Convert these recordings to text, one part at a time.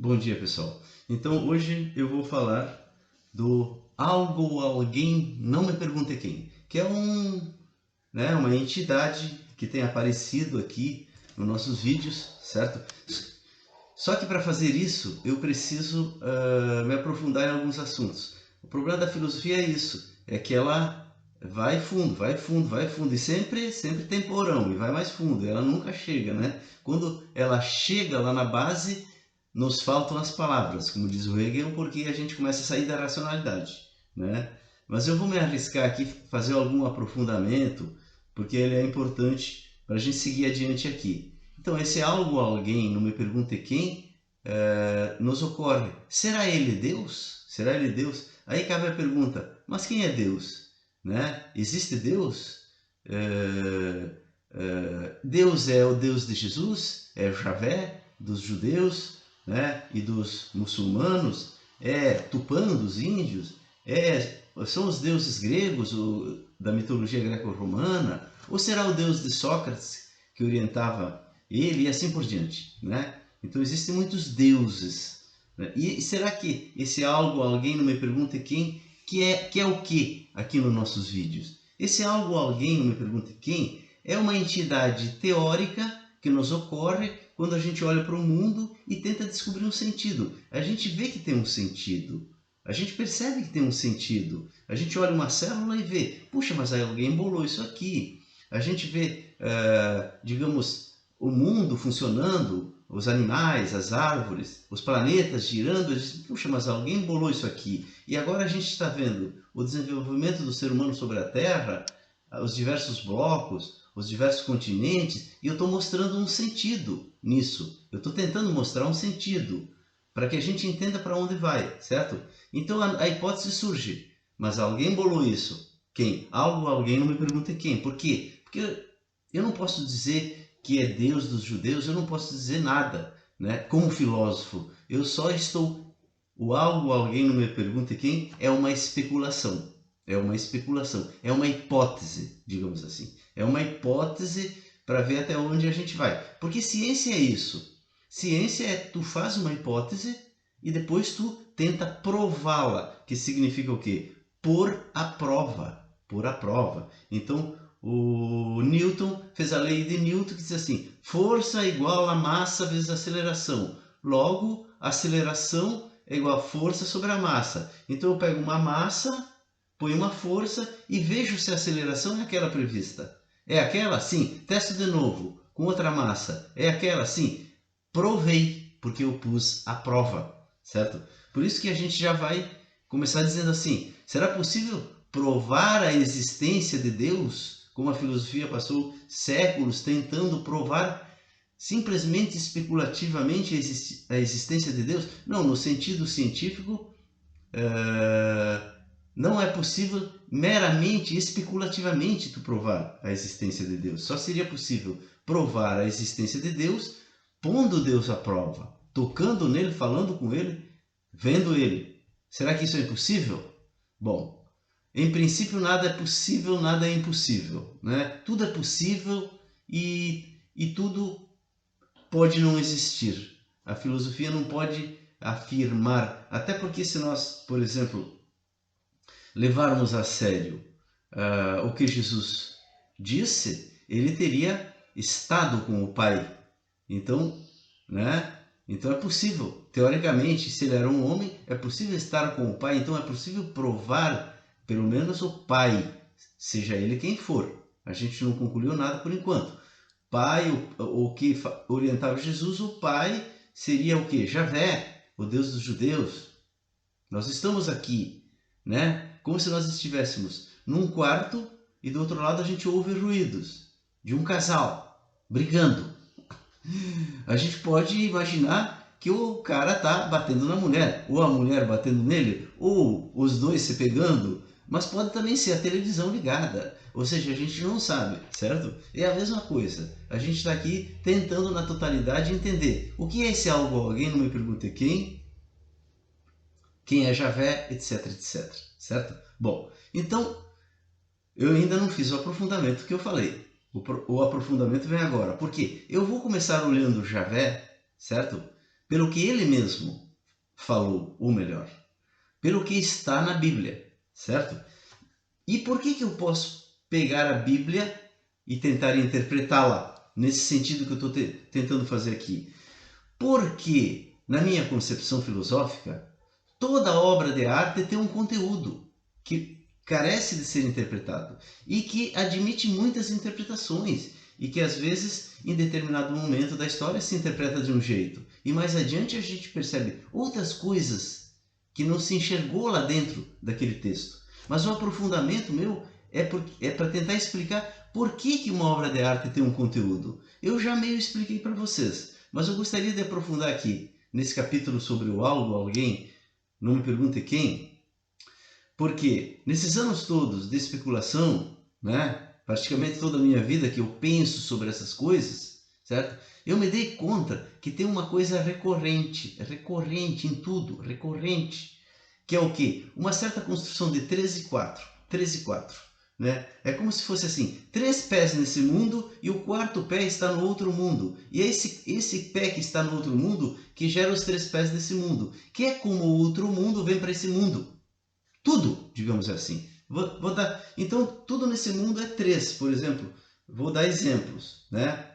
Bom dia, pessoal. Então, hoje eu vou falar do algo ou alguém, não me pergunte quem, que é uma entidade que tem aparecido aqui nos nossos vídeos, certo? Só que para fazer isso, eu preciso me aprofundar em alguns assuntos. O problema da filosofia é isso, é que ela vai fundo, vai fundo, vai fundo, e sempre tem porão, e vai mais fundo, ela nunca chega, né? Quando ela chega lá na base, nos faltam as palavras, como diz o Hegel, porque a gente começa a sair da racionalidade, né? Mas eu vou me arriscar aqui fazer algum aprofundamento, porque ele é importante para a gente seguir adiante aqui. Então, esse algo, alguém, não me pergunte quem, nos ocorre. Será ele Deus? Será ele Deus? Aí cabe a pergunta, mas quem é Deus? Né? Existe Deus? Deus é o Deus de Jesus? É o Javé dos judeus, né? E dos muçulmanos? É Tupã dos índios? São os deuses gregos da mitologia greco-romana? Ou será o Deus de Sócrates que orientava ele e assim por diante, né? Então existem muitos deuses, né? E será que esse algo, alguém, não me pergunte quem, que é o que aqui nos nossos vídeos? Esse algo, alguém, não me pergunte quem, é uma entidade teórica que nos ocorre quando a gente olha para o mundo e tenta descobrir um sentido. A gente vê que tem um sentido, a gente percebe que tem um sentido. A gente olha uma célula e vê, puxa, mas alguém embolou isso aqui. A gente vê, digamos, o mundo funcionando, os animais, as árvores, os planetas girando, a gente, puxa, mas alguém embolou isso aqui. E agora a gente está vendo o desenvolvimento do ser humano sobre a Terra, os diversos blocos, os diversos continentes, e eu estou mostrando um sentido nisso. Eu estou tentando mostrar um sentido para que a gente entenda para onde vai, certo? Então a hipótese surge, mas alguém bolou isso. Quem? Algo, alguém, não me pergunte quem. Por quê? Porque eu não posso dizer que é Deus dos judeus, eu não posso dizer nada, né? Como filósofo, eu só estou... O algo, alguém, não me pergunte quem, é uma especulação. É uma especulação, é uma hipótese, digamos assim. É uma hipótese para ver até onde a gente vai. Porque ciência é isso. Ciência é tu faz uma hipótese e depois tu tenta prová-la, que significa o quê? Pôr à prova. Pôr à prova. Então, o Newton fez a lei de Newton que diz assim: força igual a massa vezes aceleração. Logo, aceleração é igual a força sobre a massa. Então eu pego uma massa, ponho uma força e vejo se a aceleração é aquela prevista. É aquela? Sim. Testo de novo com outra massa. É aquela? Sim. Provei, porque eu pus à prova, certo? Por isso que a gente já vai começar dizendo assim: será possível provar a existência de Deus? Como a filosofia passou séculos tentando provar simplesmente especulativamente a existência de Deus? Não, no sentido científico, não é possível meramente, especulativamente, tu provar a existência de Deus. Só seria possível provar a existência de Deus pondo Deus à prova, tocando nele, falando com ele, vendo ele. Será que isso é impossível? Bom, em princípio nada é possível, nada é impossível, né? Tudo é possível e tudo pode não existir. A filosofia não pode afirmar, até porque se nós, por exemplo, levarmos a sério o que Jesus disse, ele teria estado com o Pai. Então, né? Então é possível, teoricamente, se ele era um homem, é possível estar com o Pai. Então é possível provar pelo menos o Pai, seja ele quem for. A gente não concluiu nada por enquanto. Pai, o que orientava Jesus, o Pai seria o que? Javé, o Deus dos judeus. Nós estamos aqui, né? Como se nós estivéssemos num quarto e do outro lado a gente ouve ruídos de um casal brigando. A gente pode imaginar que o cara tá batendo na mulher, ou a mulher batendo nele, ou os dois se pegando, mas pode também ser a televisão ligada. Ou seja, a gente não sabe, certo? É a mesma coisa. A gente está aqui tentando na totalidade entender o que é esse algo, alguém, não me pergunte quem é Javé, etc, etc, certo? Bom, então eu ainda não fiz o aprofundamento que eu falei. O aprofundamento vem agora. Por quê? Eu vou começar olhando Javé, certo? pelo que ele mesmo falou, ou melhor, pelo que está na Bíblia, certo? E por que eu posso pegar a Bíblia e tentar interpretá-la nesse sentido que eu estou tentando fazer aqui? Porque, na minha concepção filosófica, toda obra de arte tem um conteúdo que carece de ser interpretado e que admite muitas interpretações e que às vezes em determinado momento da história se interpreta de um jeito e mais adiante a gente percebe outras coisas que não se enxergou lá dentro daquele texto. Mas o aprofundamento meu é para tentar explicar por que uma obra de arte tem um conteúdo. Eu já meio expliquei para vocês, mas eu gostaria de aprofundar aqui nesse capítulo sobre o algo, alguém, não me pergunte quem, porque nesses anos todos de especulação, né, praticamente toda a minha vida que eu penso sobre essas coisas, certo? Eu me dei conta que tem uma coisa recorrente em tudo, recorrente, que é o quê? Uma certa construção de 3 e 4, 3 e 4, né? É como se fosse assim, 3 pés nesse mundo e o quarto pé está no outro mundo. E é esse pé que está no outro mundo que gera os 3 pés desse mundo, que é como o outro mundo vem para esse mundo. Tudo, digamos assim. Vou dar, então, tudo nesse mundo é 3, por exemplo. Vou dar exemplos, né?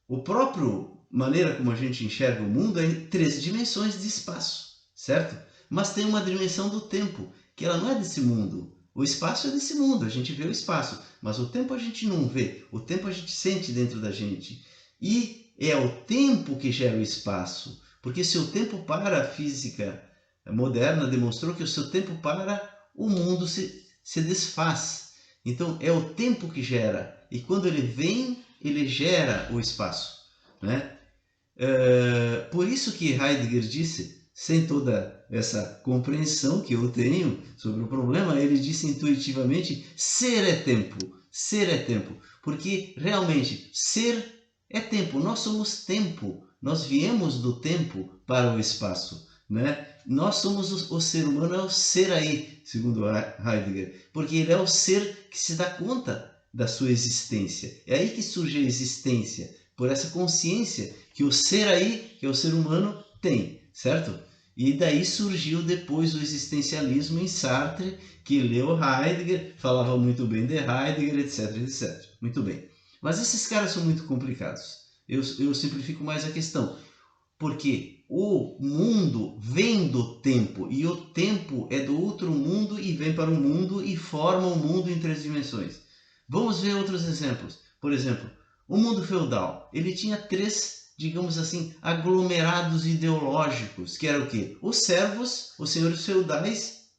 O próprio maneira como a gente enxerga o mundo é em 3 dimensões de espaço, certo? Mas tem uma dimensão do tempo, que ela não é desse mundo. O espaço é desse mundo, a gente vê o espaço, mas o tempo a gente não vê, o tempo a gente sente dentro da gente. E é o tempo que gera o espaço, porque se o tempo para, a física moderna demonstrou que o seu tempo para, o mundo se desfaz. Então é o tempo que gera, e quando ele vem, ele gera o espaço, né? Por isso que Heidegger disse, sem toda essa compreensão que eu tenho sobre o problema, ele disse intuitivamente, ser é tempo, porque realmente ser é tempo, nós somos tempo, nós viemos do tempo para o espaço, né? Nós somos o ser humano, é o ser aí, segundo Heidegger, porque ele é o ser que se dá conta da sua existência. É aí que surge a existência, por essa consciência que o ser aí, que é o ser humano, tem, certo? E daí surgiu depois o existencialismo em Sartre, que leu Heidegger, falava muito bem de Heidegger, etc, etc. Muito bem. Mas esses caras são muito complicados. Eu simplifico mais a questão. Porque o mundo vem do tempo, e o tempo é do outro mundo e vem para o mundo e forma o mundo em 3 dimensões. Vamos ver outros exemplos. Por exemplo, o mundo feudal, ele tinha 3, digamos assim, aglomerados ideológicos, que era o quê? Os servos, os senhores feudais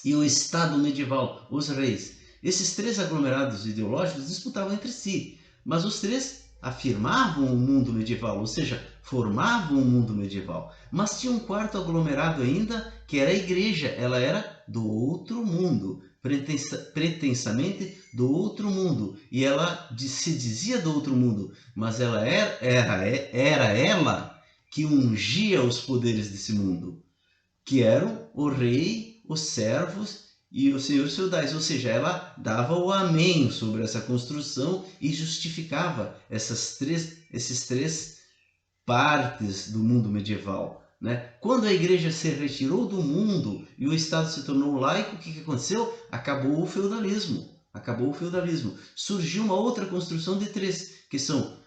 e o Estado medieval, os reis. Esses 3 aglomerados ideológicos disputavam entre si, mas os 3 afirmavam o mundo medieval, ou seja, formavam o mundo medieval. Mas tinha um quarto aglomerado ainda, que era a igreja. Ela era do outro mundo, pretensamente do outro mundo. E ela se dizia do outro mundo, mas ela era ela que ungia os poderes desse mundo, que eram o rei, os servos e os senhores feudais, ou seja, ela dava o amém sobre essa construção e justificava esses três partes do mundo medieval, né? Quando a igreja se retirou do mundo e o Estado se tornou laico, o que aconteceu? Acabou o feudalismo. Surgiu uma outra construção de 3, que são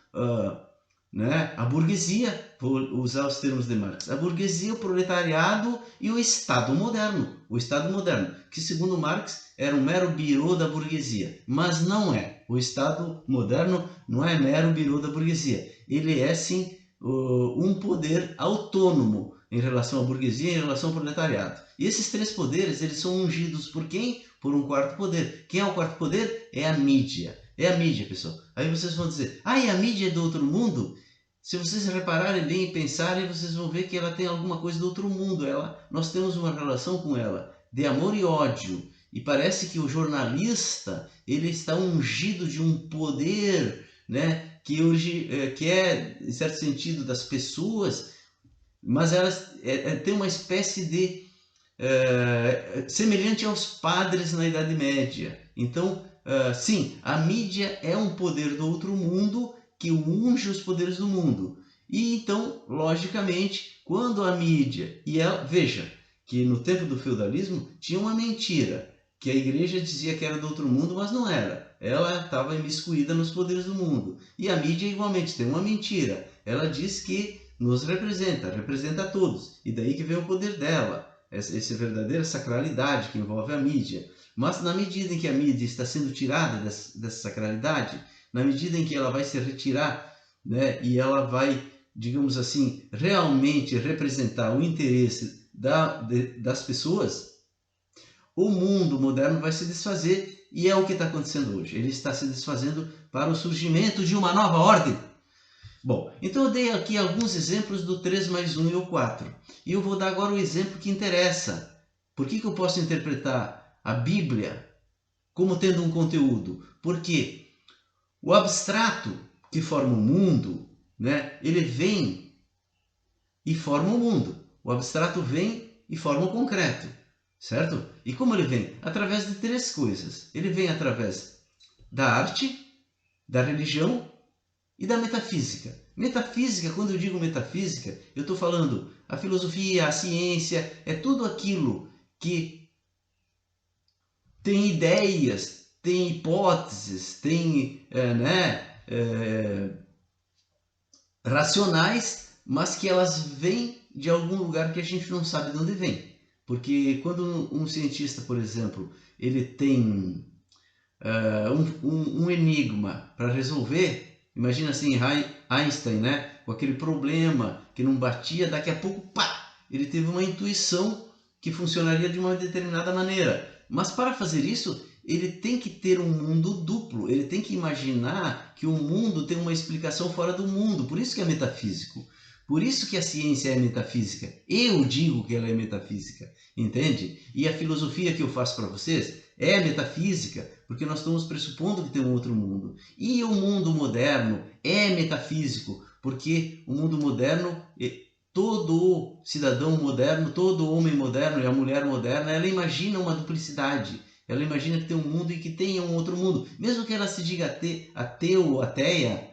né, a burguesia, vou usar os termos de Marx, a burguesia, o proletariado e o Estado moderno. O Estado moderno, que segundo Marx era um mero birô da burguesia, mas não é. O Estado moderno não é mero birô da burguesia. Ele é sim um poder autônomo em relação à burguesia e em relação ao proletariado. E esses 3 poderes, eles são ungidos por quem? Por um quarto poder. Quem é o quarto poder? É a mídia. É a mídia, pessoal. Aí vocês vão dizer, e a mídia é do outro mundo? Se vocês repararem bem e pensarem, vocês vão ver que ela tem alguma coisa do outro mundo. Nós temos uma relação com ela de amor e ódio. E parece que o jornalista, ele está ungido de um poder, né, que hoje que é, em certo sentido, das pessoas, mas elas têm uma espécie de semelhante aos padres na Idade Média. Então, sim, a mídia é um poder do outro mundo que unge os poderes do mundo. E então, logicamente, quando a mídia, veja que no tempo do feudalismo tinha uma mentira, que a igreja dizia que era do outro mundo, mas não era. Ela estava imiscuída nos poderes do mundo. E a mídia igualmente tem uma mentira. Ela diz que nos representa a todos. E daí que vem o poder dela, essa verdadeira sacralidade que envolve a mídia. Mas na medida em que a mídia está sendo tirada dessa sacralidade, na medida em que ela vai se retirar, né, e ela vai, digamos assim, realmente representar o interesse das pessoas, o mundo moderno vai se desfazer, e é o que está acontecendo hoje. Ele está se desfazendo para o surgimento de uma nova ordem. Bom, então eu dei aqui alguns exemplos do 3 mais 1 e o 4. E eu vou dar agora o exemplo que interessa. Por que eu posso interpretar a Bíblia como tendo um conteúdo? Porque o abstrato que forma o mundo, né, ele vem e forma o mundo. O abstrato vem e forma o concreto, certo? E como ele vem? Através de 3 coisas. Ele vem através da arte, da religião e da metafísica. Metafísica, quando eu digo metafísica, eu estou falando a filosofia, a ciência, é tudo aquilo que tem ideias, tem hipóteses, tem racionais, mas que elas vêm de algum lugar que a gente não sabe de onde vem. Porque quando um cientista, por exemplo, ele tem um enigma para resolver, imagina assim, Einstein, né? Com aquele problema que não batia, daqui a pouco, pá, ele teve uma intuição que funcionaria de uma determinada maneira. Mas para fazer isso, ele tem que ter um mundo duplo, ele tem que imaginar que o mundo tem uma explicação fora do mundo, por isso que é metafísico. Por isso que a ciência é metafísica. Eu digo que ela é metafísica, entende? E a filosofia que eu faço para vocês é metafísica, porque nós estamos pressupondo que tem um outro mundo. E o mundo moderno é metafísico, porque o mundo moderno, todo cidadão moderno, todo homem moderno e a mulher moderna, ela imagina uma duplicidade. Ela imagina que tem um mundo e que tem um outro mundo. Mesmo que ela se diga ateu ou ateia,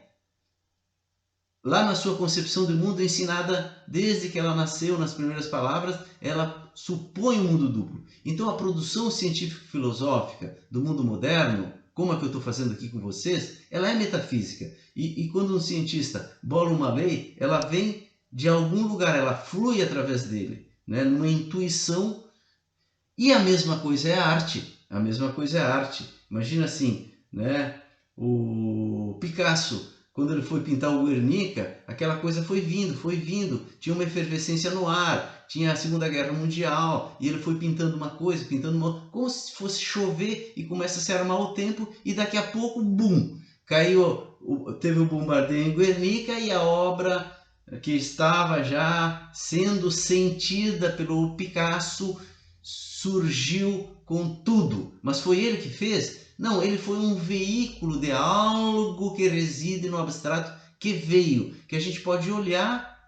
lá na sua concepção de mundo ensinada desde que ela nasceu, nas primeiras palavras, ela supõe um mundo duplo. Então a produção científico-filosófica do mundo moderno, como a que eu estou fazendo aqui com vocês, ela é metafísica. E quando um cientista bola uma lei, ela vem de algum lugar, ela flui através dele, né? Numa intuição. E a mesma coisa é a arte. A mesma coisa é a arte. Imagina assim, né? O Picasso, quando ele foi pintar o Guernica, aquela coisa foi vindo, tinha uma efervescência no ar, tinha a Segunda Guerra Mundial, e ele foi pintando uma coisa, pintando uma outra, como se fosse chover e começa a se armar o tempo, e daqui a pouco, bum, caiu, teve o bombardeio em Guernica e a obra que estava já sendo sentida pelo Picasso surgiu com tudo. Mas foi ele que fez? Não, ele foi um veículo de algo que reside no abstrato, que veio, que a gente pode olhar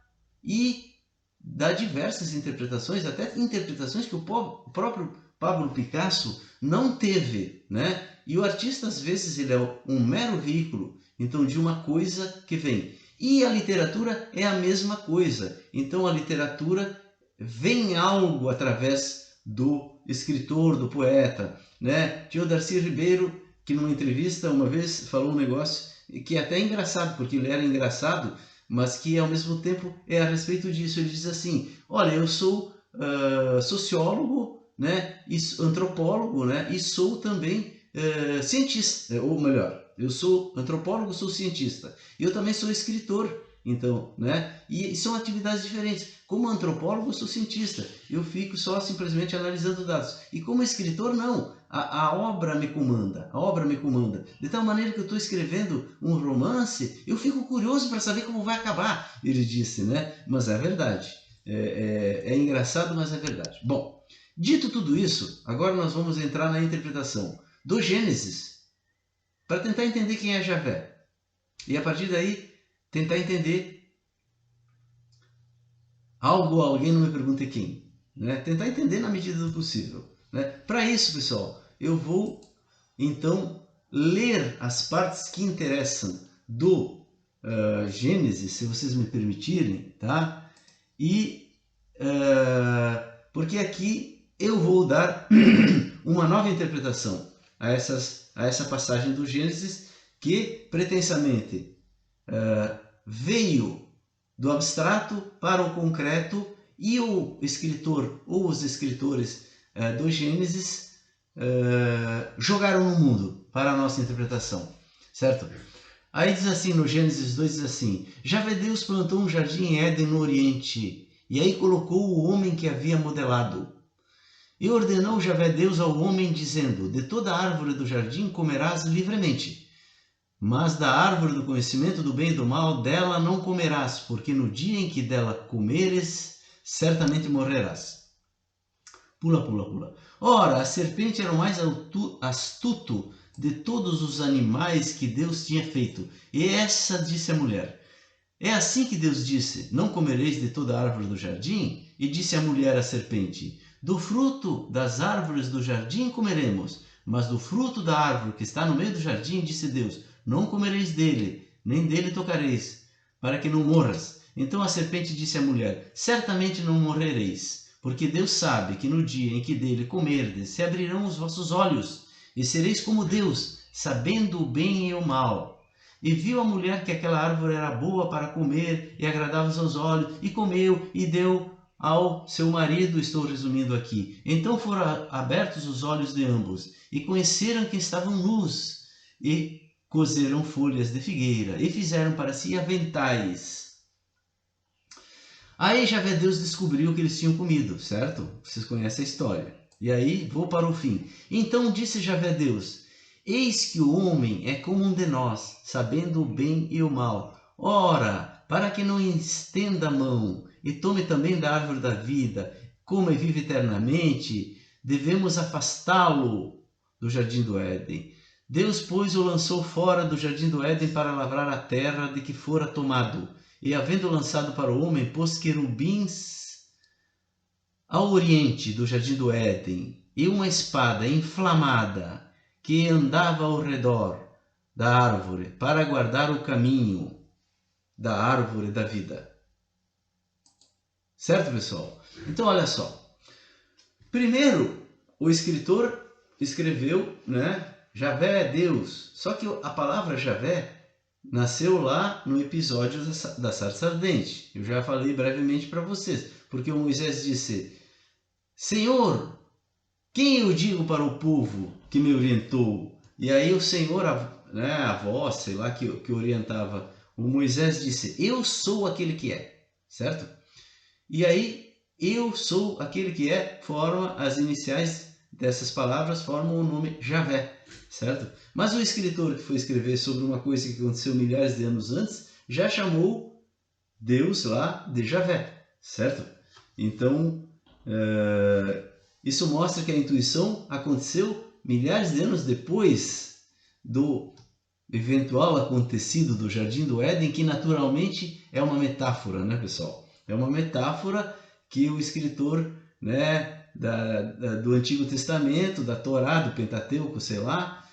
e dar diversas interpretações, até interpretações que o próprio Pablo Picasso não teve, né? E o artista, às vezes, ele é um mero veículo, então, de uma coisa que vem. E a literatura é a mesma coisa. Então, a literatura vem algo através do escritor, do poeta, né? Tinha o Darcy Ribeiro, que numa entrevista uma vez falou um negócio que é até engraçado, porque ele era engraçado, mas que ao mesmo tempo é a respeito disso. Ele diz assim: olha, eu sou sociólogo, né, e antropólogo, né, e sou também cientista, ou melhor, eu sou antropólogo, sou cientista, e eu também sou escritor. Então, né? E são atividades diferentes. Como antropólogo, eu sou cientista. Eu fico só simplesmente analisando dados. E como escritor, não. A obra me comanda. A obra me comanda. De tal maneira que eu estou escrevendo um romance, eu fico curioso para saber como vai acabar. Ele disse, né? Mas é verdade. É engraçado, mas é verdade. Bom, dito tudo isso, agora nós vamos entrar na interpretação do Gênesis para tentar entender quem é Javé. E a partir daí, tentar entender algo, alguém não me pergunte quem, né? Tentar entender na medida do possível, né? Para isso, pessoal, eu vou então ler as partes que interessam do Gênesis, se vocês me permitirem, tá? E porque aqui eu vou dar uma nova interpretação a essa passagem do Gênesis, que pretensamente veio do abstrato para o concreto, e o escritor ou os escritores do Gênesis jogaram no mundo para a nossa interpretação, certo? Aí diz assim, no Gênesis 2 diz assim: Javé Deus plantou um jardim em Éden no Oriente, e aí colocou o homem que havia modelado. E ordenou Javé Deus ao homem, dizendo: De toda árvore do jardim comerás livremente, mas da árvore do conhecimento do bem e do mal, dela não comerás, porque no dia em que dela comeres, certamente morrerás. Pula, pula, pula. Ora, a serpente era o mais astuto de todos os animais que Deus tinha feito. E essa disse a mulher: É assim que Deus disse: Não comereis de toda árvore do jardim? E disse a mulher à serpente: Do fruto das árvores do jardim comeremos, mas do fruto da árvore que está no meio do jardim, disse Deus: Não comereis dele, nem dele tocareis, para que não morras. Então a serpente disse à mulher: Certamente não morrereis, porque Deus sabe que no dia em que dele comerdes, se abrirão os vossos olhos, e sereis como Deus, sabendo o bem e o mal. E viu a mulher que aquela árvore era boa para comer e agradável aos olhos, e comeu e deu ao seu marido. Estou resumindo aqui. Então foram abertos os olhos de ambos, e conheceram que estavam nus, e coseram folhas de figueira, e fizeram para si aventais. Aí Javé Deus descobriu que eles tinham comido, certo? Vocês conhecem a história. E aí, vou para o fim. Então disse Javé Deus: Eis que o homem é como um de nós, sabendo o bem e o mal. Ora, para que não estenda a mão e tome também da árvore da vida, coma e vive eternamente, devemos afastá-lo do jardim do Éden. Deus, pois, o lançou fora do jardim do Éden para lavrar a terra de que fora tomado. E havendo lançado para o homem, pôs querubins ao oriente do jardim do Éden, e uma espada inflamada que andava ao redor da árvore para guardar o caminho da árvore da vida. Certo, pessoal? Então, olha só. Primeiro, o escritor escreveu, né? Javé é Deus. Só que a palavra Javé nasceu lá no episódio da sarça ardente. Eu já falei brevemente para vocês. Porque o Moisés disse: Senhor, quem eu digo para o povo que me orientou? E aí o Senhor, a voz, sei lá, que orientava o Moisés, disse: Eu sou aquele que é. Certo? E aí, eu sou aquele que é, forma as iniciais dessas palavras, formam o nome Javé, certo? Mas o escritor que foi escrever sobre uma coisa que aconteceu milhares de anos antes, já chamou Deus lá de Javé, certo? Então, isso mostra que a intuição aconteceu milhares de anos depois do eventual acontecido do Jardim do Éden, que naturalmente é uma metáfora, né, pessoal? É uma metáfora que o escritor, né, do Antigo Testamento, da Torá, do Pentateuco, sei lá,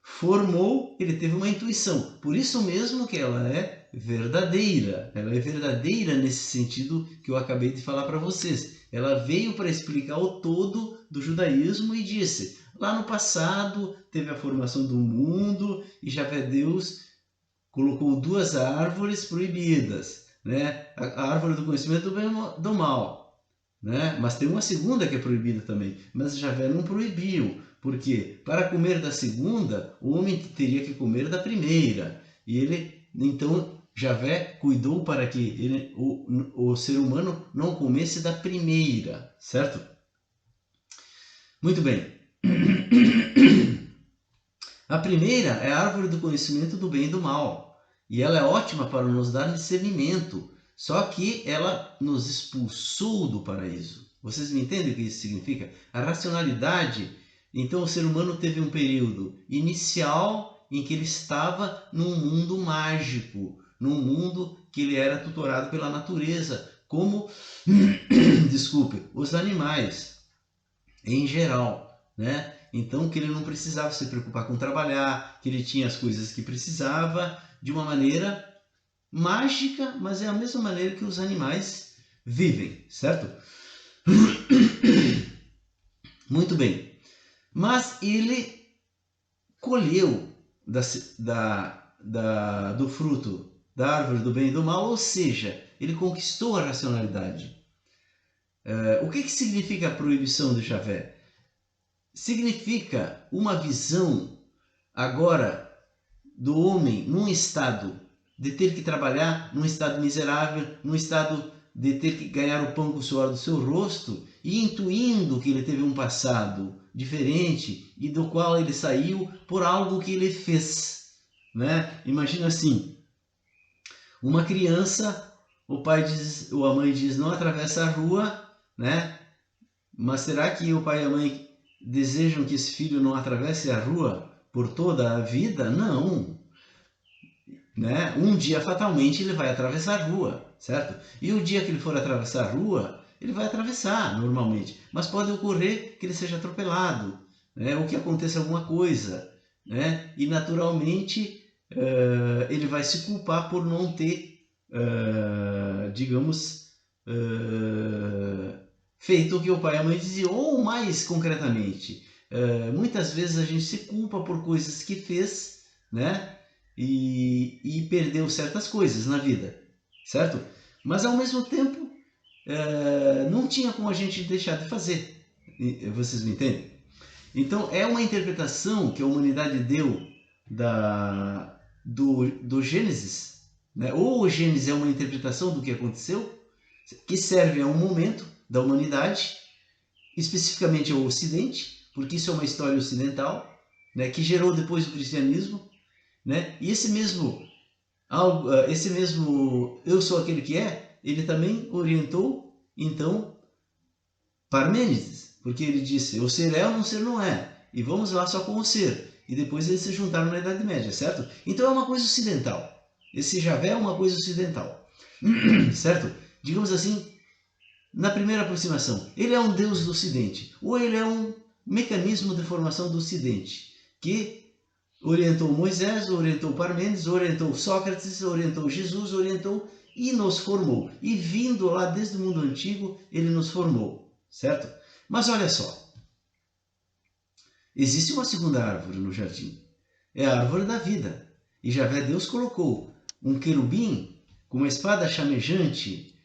formou, ele teve uma intuição. Por isso mesmo que ela é verdadeira. Ela é verdadeira nesse sentido que eu acabei de falar para vocês. Ela veio para explicar o todo do judaísmo e disse: lá no passado teve a formação do mundo e Javé Deus colocou duas árvores proibidas, né? A árvore do conhecimento do bem e do mal, né? Mas tem uma segunda que é proibida também, mas Javé não proibiu, porque para comer da segunda, o homem teria que comer da primeira, e ele, então, Javé cuidou para que o ser humano não comesse da primeira, certo? Muito bem. A primeira é a árvore do conhecimento do bem e do mal. E ela é ótima para nos dar discernimento, só que ela nos expulsou do paraíso. Vocês me entendem o que isso significa? A racionalidade, então o ser humano teve um período inicial em que ele estava num mundo mágico, num mundo que ele era tutorado pela natureza, como, desculpe, os animais em geral, né? Então que ele não precisava se preocupar com trabalhar, que ele tinha as coisas que precisava de uma maneira mágica, mas é a mesma maneira que os animais vivem, certo? Muito bem. Mas ele colheu do fruto da árvore do bem e do mal, ou seja, ele conquistou a racionalidade. O que significa a proibição de Javé? Significa uma visão agora do homem num estado de ter que trabalhar, num estado miserável, num estado de ter que ganhar o pão com o suor do seu rosto, e intuindo que ele teve um passado diferente e do qual ele saiu por algo que ele fez, né? Imagina assim, uma criança, o pai diz, ou a mãe diz, não atravessa a rua, né? Mas será que o pai e a mãe desejam que esse filho não atravesse a rua por toda a vida? Não. Né? Um dia, fatalmente, ele vai atravessar a rua, certo? E o dia que ele for atravessar a rua, ele vai atravessar normalmente. Mas pode ocorrer que ele seja atropelado, né? Ou que aconteça alguma coisa, né? E naturalmente ele vai se culpar por não ter, digamos, feito o que o pai e a mãe diziam. Ou mais concretamente, muitas vezes a gente se culpa por coisas que fez, né? E perdeu certas coisas na vida, certo? Mas ao mesmo tempo não tinha como a gente deixar de fazer. Vocês me entendem? Então é uma interpretação que a humanidade deu do Gênesis, né? Ou o Gênesis é uma interpretação do que aconteceu, que serve a um momento da humanidade, especificamente ao Ocidente, porque isso é uma história ocidental, né? Que gerou depois o cristianismo. Né? E esse mesmo eu sou aquele que é, ele também orientou, então, Parmênides, porque ele disse, o ser é ou não ser não é, e vamos lá só com o ser. E depois eles se juntaram na Idade Média, certo? Então é uma coisa ocidental. Esse Javé é uma coisa ocidental, certo? Digamos assim, na primeira aproximação, ele é um deus do Ocidente, ou ele é um mecanismo de formação do Ocidente, que orientou Moisés, orientou Parmênides, orientou Sócrates, orientou Jesus, orientou e nos formou. E vindo lá desde o mundo antigo, ele nos formou, certo? Mas olha só, existe uma segunda árvore no jardim. É a árvore da vida. E Javé Deus colocou um querubim com uma espada chamejante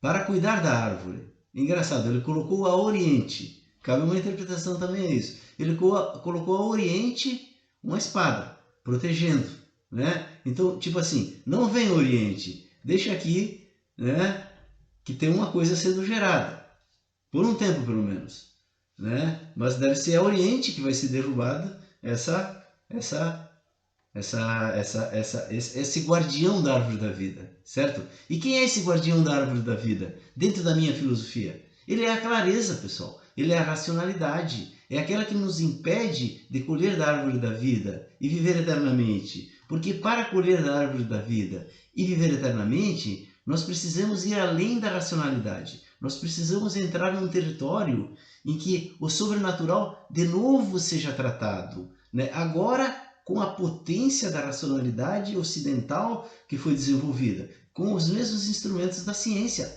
para cuidar da árvore. Engraçado, ele colocou a oriente. Cabe uma interpretação também a isso. Ele colocou a oriente uma espada, protegendo, né? Então, tipo assim, não vem Oriente, deixa aqui, né? Que tem uma coisa sendo gerada, por um tempo pelo menos, né? Mas deve ser a Oriente que vai ser derrubada esse guardião da árvore da vida, certo? E quem é esse guardião da árvore da vida? Dentro da minha filosofia, ele é a clareza, pessoal. Ele é a racionalidade. É aquela que nos impede de colher da árvore da vida e viver eternamente. Porque para colher da árvore da vida e viver eternamente, nós precisamos ir além da racionalidade. Nós precisamos entrar num território em que o sobrenatural de novo seja tratado, né? Agora com a potência da racionalidade ocidental que foi desenvolvida, com os mesmos instrumentos da ciência.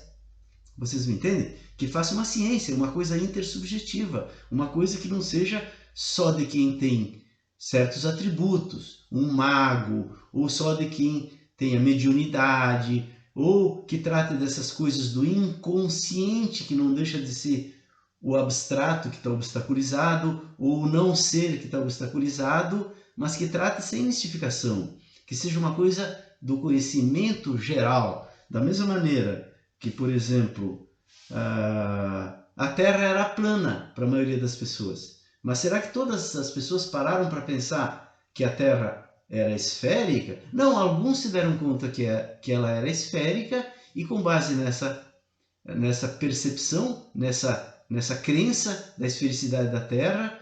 Vocês me entendem? Que faça uma ciência, uma coisa intersubjetiva, uma coisa que não seja só de quem tem certos atributos, um mago, ou só de quem tem a mediunidade, ou que trate dessas coisas do inconsciente, que não deixa de ser o abstrato que está obstaculizado, ou o não ser que está obstaculizado, mas que trate sem mistificação, que seja uma coisa do conhecimento geral, da mesma maneira que, por exemplo, a Terra era plana para a maioria das pessoas. Mas será que todas as pessoas pararam para pensar que a Terra era esférica? Não, alguns se deram conta que ela era esférica e com base nessa percepção, nessa crença da esfericidade da Terra,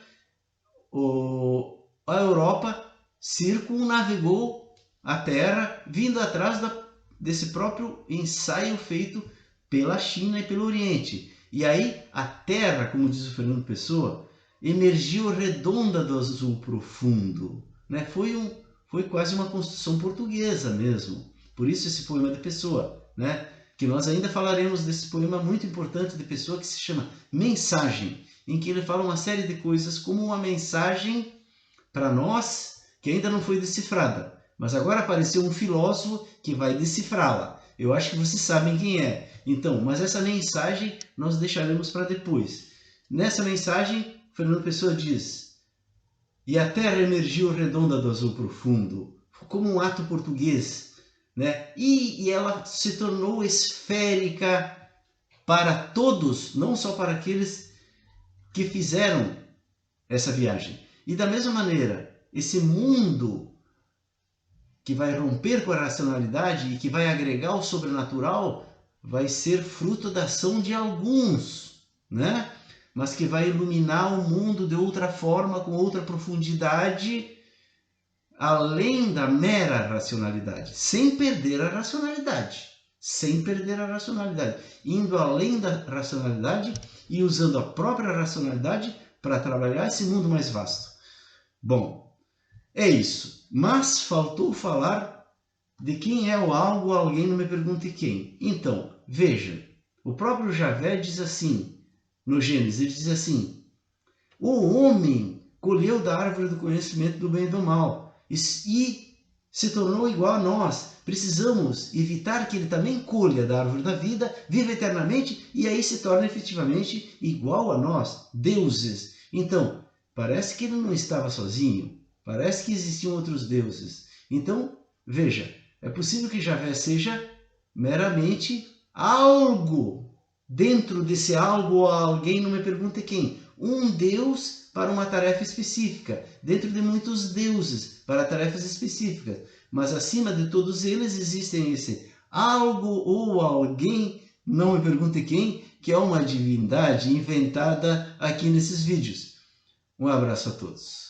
a Europa circunnavegou a Terra vindo atrás desse próprio ensaio feito pela China e pelo Oriente. E aí a Terra, como diz o Fernando Pessoa, emergiu redonda do azul profundo, né? Foi quase uma construção portuguesa mesmo. Por isso esse poema de Pessoa, né? Que nós ainda falaremos desse poema muito importante de Pessoa, que se chama Mensagem, em que ele fala uma série de coisas como uma mensagem para nós que ainda não foi decifrada. Mas agora apareceu um filósofo que vai decifrá-la. Eu acho que vocês sabem quem é. Então, mas essa mensagem nós deixaremos para depois. Nessa mensagem, Fernando Pessoa diz: e a terra emergiu redonda do azul profundo, como um ato português, né? E ela se tornou esférica para todos, não só para aqueles que fizeram essa viagem. E da mesma maneira, esse mundo que vai romper com a racionalidade e que vai agregar o sobrenatural vai ser fruto da ação de alguns, né? Mas que vai iluminar o mundo de outra forma, com outra profundidade, além da mera racionalidade, sem perder a racionalidade, indo além da racionalidade e usando a própria racionalidade para trabalhar esse mundo mais vasto. Bom, é isso, mas faltou falar de quem é o algo, alguém não me pergunte quem. Então, veja, o próprio Javé diz assim, no Gênesis, ele diz assim: o homem colheu da árvore do conhecimento do bem e do mal e se tornou igual a nós. Precisamos evitar que ele também colha da árvore da vida, viva eternamente e aí se torne efetivamente igual a nós, deuses. Então, parece que ele não estava sozinho, parece que existiam outros deuses. Então, veja, é possível que Javé seja meramente algo. Dentro desse algo, alguém, não me pergunte quem, um Deus para uma tarefa específica, dentro de muitos deuses para tarefas específicas, mas acima de todos eles existem esse algo ou alguém, não me pergunte quem, que é uma divindade inventada aqui nesses vídeos. Um abraço a todos.